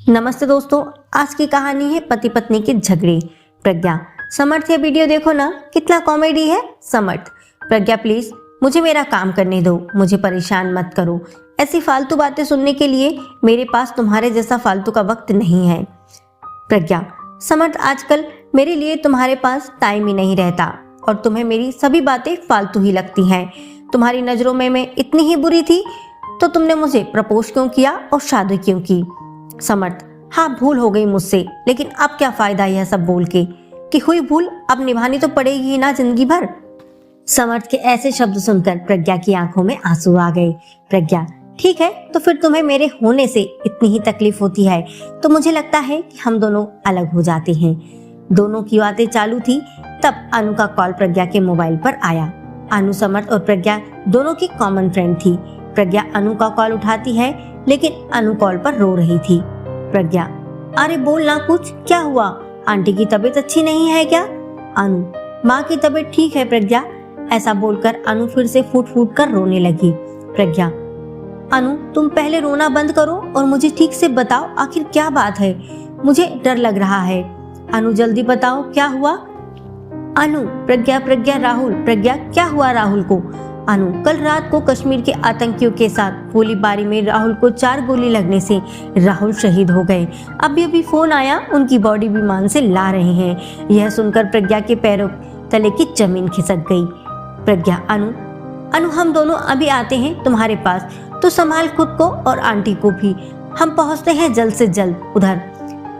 नमस्ते दोस्तों, आज की कहानी है पति पत्नी के झगड़े। प्रज्ञा, समर्थ ये वीडियो देखो ना, कितना कॉमेडी है। समर्थ, प्रज्ञा प्लीज मुझे मेरा काम करने दो, मुझे परेशान मत करो। ऐसी फालतू बातें सुनने के लिए मेरे पास तुम्हारे जैसा फालतू का वक्त नहीं है। प्रज्ञा, समर्थ आजकल मेरे लिए तुम्हारे पास टाइम ही नहीं रहता और तुम्हें मेरी सभी बातें फालतू ही लगती हैं। तुम्हारी नजरों में मैं इतनी ही बुरी थी तो तुमने मुझे प्रपोज क्यों किया और शादी क्यों की। समर्थ, हाँ भूल हो गई मुझसे, लेकिन अब क्या फायदा यह सब बोल के कि हुई भूल अब निभानी तो पड़ेगी ही ना जिंदगी भर। समर्थ के ऐसे शब्द सुनकर प्रज्ञा की आंखों में आंसू आ गए। प्रज्ञा, ठीक है तो फिर तुम्हें मेरे होने से इतनी ही तकलीफ होती है तो मुझे लगता है कि हम दोनों अलग हो जाते हैं। दोनों की बातें चालू थी तब अनु का कॉल प्रज्ञा के मोबाइल पर आया। अनु समर्थ और प्रज्ञा दोनों की कॉमन फ्रेंड थी। प्रज्ञा अनु का कॉल उठाती है लेकिन अनु कॉल पर रो रही थी। प्रज्ञा, अरे बोल ना कुछ, क्या हुआ? आंटी की तबीयत अच्छी नहीं है क्या? अनु, माँ की तबीयत ठीक है प्रज्ञा। ऐसा बोलकर अनु फिर से फूट फूट कर रोने लगी। प्रज्ञा, अनु तुम पहले रोना बंद करो और मुझे ठीक से बताओ आखिर क्या बात है, मुझे डर लग रहा है। अनु जल्दी बताओ क्या हुआ। अनु, प्रज्ञा प्रज्ञा राहुल, प्रज्ञा क्या हुआ राहुल को? अनु, कल रात को कश्मीर के आतंकियों के साथ गोलीबारी में राहुल को 4 गोली लगने से राहुल शहीद हो गए। अभी अभी फोन आया, उनकी बॉडी विमान से ला रहे हैं। यह सुनकर प्रज्ञा के पैरों तले की जमीन खिसक गई। प्रज्ञा, अनु हम दोनों अभी आते हैं तुम्हारे पास, तो संभाल खुद को और आंटी को भी, हम पहुंचते हैं जल्द से जल्द उधर।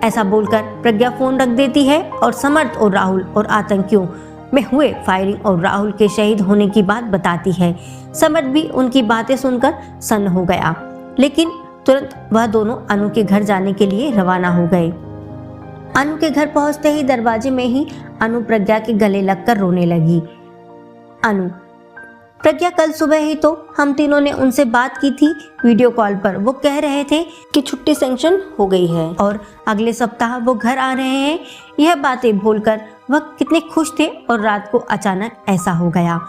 ऐसा बोलकर प्रज्ञा फोन रख देती है और समर्थ और राहुल और आतंकियों में हुए फायरिंग और राहुल के शहीद होने की बात बताती है। समर्थ भी उनकी बातें सुनकर सन्न हो गया, लेकिन तुरंत वह दोनों अनु के घर जाने के लिए रवाना हो गए। अनु के घर पहुंचते ही दरवाजे में ही अनु प्रज्ञा के गले लगकर रोने लगी। अनु, प्रज्ञा कल सुबह ही तो हम तीनों ने उनसे बात की थी वीडियो कॉल पर। वो कह रहे थे कि छुट्टी सैंक्शन हो गई है और अगले सप्ताह वो घर आ रहे हैं। यह बातें बोलकर वह कितने खुश थे और रात को अचानक ऐसा हो गया।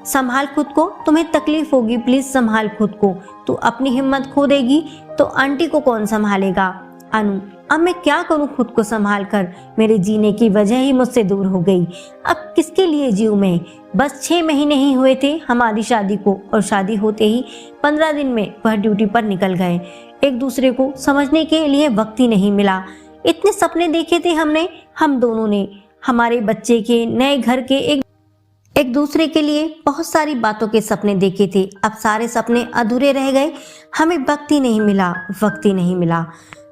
संभाल खुद को, तुम्हें तकलीफ होगी, प्लीज संभाल खुद को। तू अपनी हिम्मत खो देगी तो आंटी को कौन संभालेगा। अनु, अब मैं क्या करूं खुद को संभाल कर, मेरे जीने की वजह ही मुझसे दूर हो गई। अब किसके लिए जीऊं मैं? बस 6 महीने ही हुए थे हमारी शादी को और शादी होते ही 15 दिन में वह ड्यूटी पर निकल गए। एक दूसरे को समझने के लिए वक्त ही नहीं मिला। इतने सपने देखे थे हमने, हम दोनों ने, हमारे बच्चे के, नए घर के, एक दूसरे के लिए बहुत सारी बातों के सपने देखे थे। अब सारे सपने अधूरे रह गए, हमें वक्त ही नहीं मिला।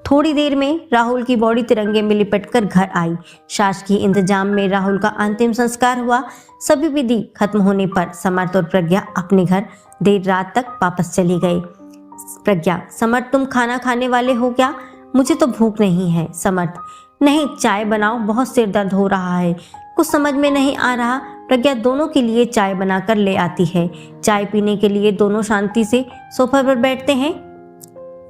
थोड़ी देर में राहुल की बॉडी तिरंगे में लिपटकर घर आई। शासकीय इंतजाम में राहुल का अंतिम संस्कार हुआ। सभी विधि खत्म होने पर समर्थ और प्रज्ञा अपने घर देर रात तक वापस चली गई। प्रज्ञा, समर्थ तुम खाना खाने वाले हो क्या? मुझे तो भूख नहीं है। समर्थ, नहीं चाय बनाओ, बहुत सिर दर्द हो रहा है, कुछ समझ में नहीं आ रहा। प्रज्ञा दोनों के लिए चाय बनाकर ले आती है। चाय पीने के लिए दोनों शांति से सोफे पर बैठते हैं।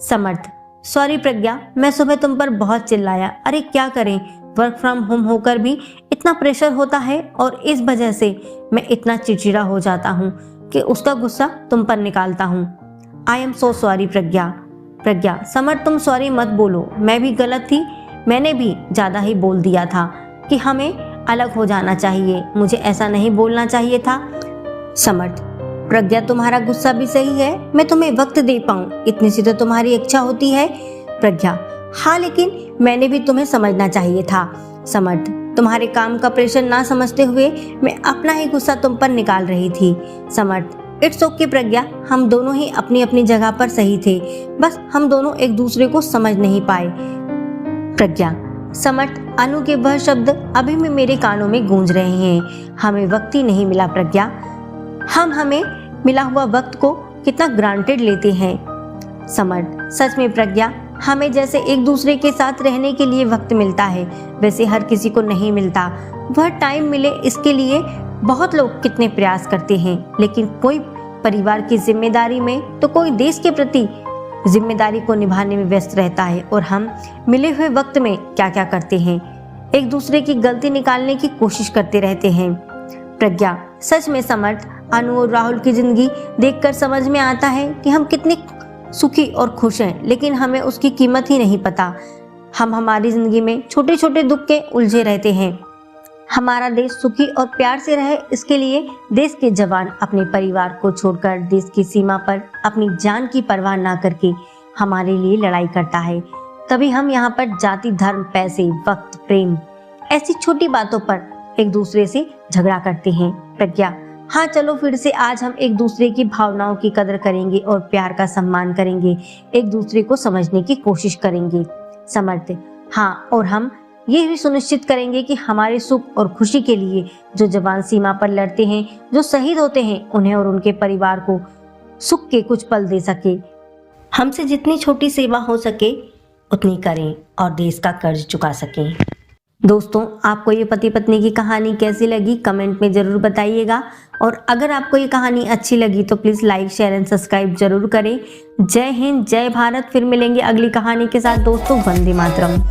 समर्थ, सॉरी प्रज्ञा, मैं सुबह तुम पर बहुत चिल्लाया। अरे क्या करें, वर्क फ्रॉम होम होकर भी इतना प्रेशर होता है और इस वजह से मैं इतना चिड़चिड़ा हो जाता हूँ कि उसका गुस्सा तुम पर निकालता हूँ। आई एम सो सॉरी प्रज्ञा। प्रज्ञा, समर्थ तुम सॉरी मत बोलो, मैं भी गलत थी, मैंने भी ज़्यादा ही बोल दिया था कि हमें अलग हो जाना चाहिए, मुझे ऐसा नहीं बोलना चाहिए था। समर्थ, प्रज्ञा तुम्हारा गुस्सा भी सही है, मैं तुम्हें वक्त दे पाऊँ इतनी सी तो तुम्हारी इच्छा होती है। प्रज्ञा, हाँ लेकिन मैंने भी तुम्हें समझना चाहिए था। समर्थ, तुम्हारे काम का प्रेशर ना समझते हुए मैं अपना ही गुस्सा तुम पर निकाल रही थी। समर्थ, इट्स ओके प्रज्ञा, हम दोनों ही अपनी अपनी जगह पर सही थे, बस हम दोनों एक दूसरे को समझ नहीं पाए। प्रज्ञा, समर्थ, अनु के वह शब्द अभी भी मेरे कानों में गूंज रहे हैं। हमें वक्त ही नहीं मिला प्रज्ञा, हम हमें मिला हुआ वक्त को कितना ग्रांटेड लेते हैं। समर्थ, सच में प्रज्ञा, हमें जैसे एक दूसरे के साथ रहने के लिए वक्त मिलता है वैसे हर किसी को नहीं मिलता। वह टाइम मिले इसके लिए बहुत लोग कितने प्रयास करते हैं, लेकिन कोई परिवार की जिम्मेदारी में तो कोई देश के प्रति जिम्मेदारी को निभाने में व्यस्त रहता है और हम मिले हुए वक्त में क्या क्या करते हैं, एक दूसरे की गलती निकालने की कोशिश करते रहते हैं। प्रज्ञा, सच में समर्थ, अनु और राहुल की जिंदगी देखकर समझ में आता है कि हम कितने सुखी और खुश हैं, लेकिन हमें उसकी कीमत ही नहीं पता। हम हमारी जिंदगी में छोटे छोटे दुख के उलझे रहते हैं। हमारा देश सुखी और प्यार से रहे, इसके लिए देश के जवान अपने परिवार को छोड़कर देश की सीमा पर अपनी जान की परवाह ना करके हमारे लिए लड़ाई करता है। तभी हम यहाँ पर जाति, धर्म, पैसे, वक्त, प्रेम ऐसी छोटी बातों पर एक दूसरे से झगड़ा करते हैं। प्रज्ञा, हाँ चलो फिर से आज हम एक दूसरे की भावनाओं की कदर करेंगे और प्यार का सम्मान करेंगे, एक दूसरे को समझने की कोशिश करेंगे। समर्थ, हाँ, और हम ये भी सुनिश्चित करेंगे कि हमारे सुख और खुशी के लिए जो जवान सीमा पर लड़ते हैं, जो शहीद होते हैं, उन्हें और उनके परिवार को सुख के कुछ पल दे सके। हमसे जितनी छोटी सेवा हो सके उतनी करें और देश का कर्ज चुका सकें। दोस्तों, आपको ये पति पत्नी की कहानी कैसी लगी कमेंट में जरूर बताइएगा, और अगर आपको ये कहानी अच्छी लगी तो please like, share and subscribe जरूर करें। जय हिंद, जय भारत। फिर मिलेंगे अगली कहानी के साथ दोस्तों। वंदे मातरम।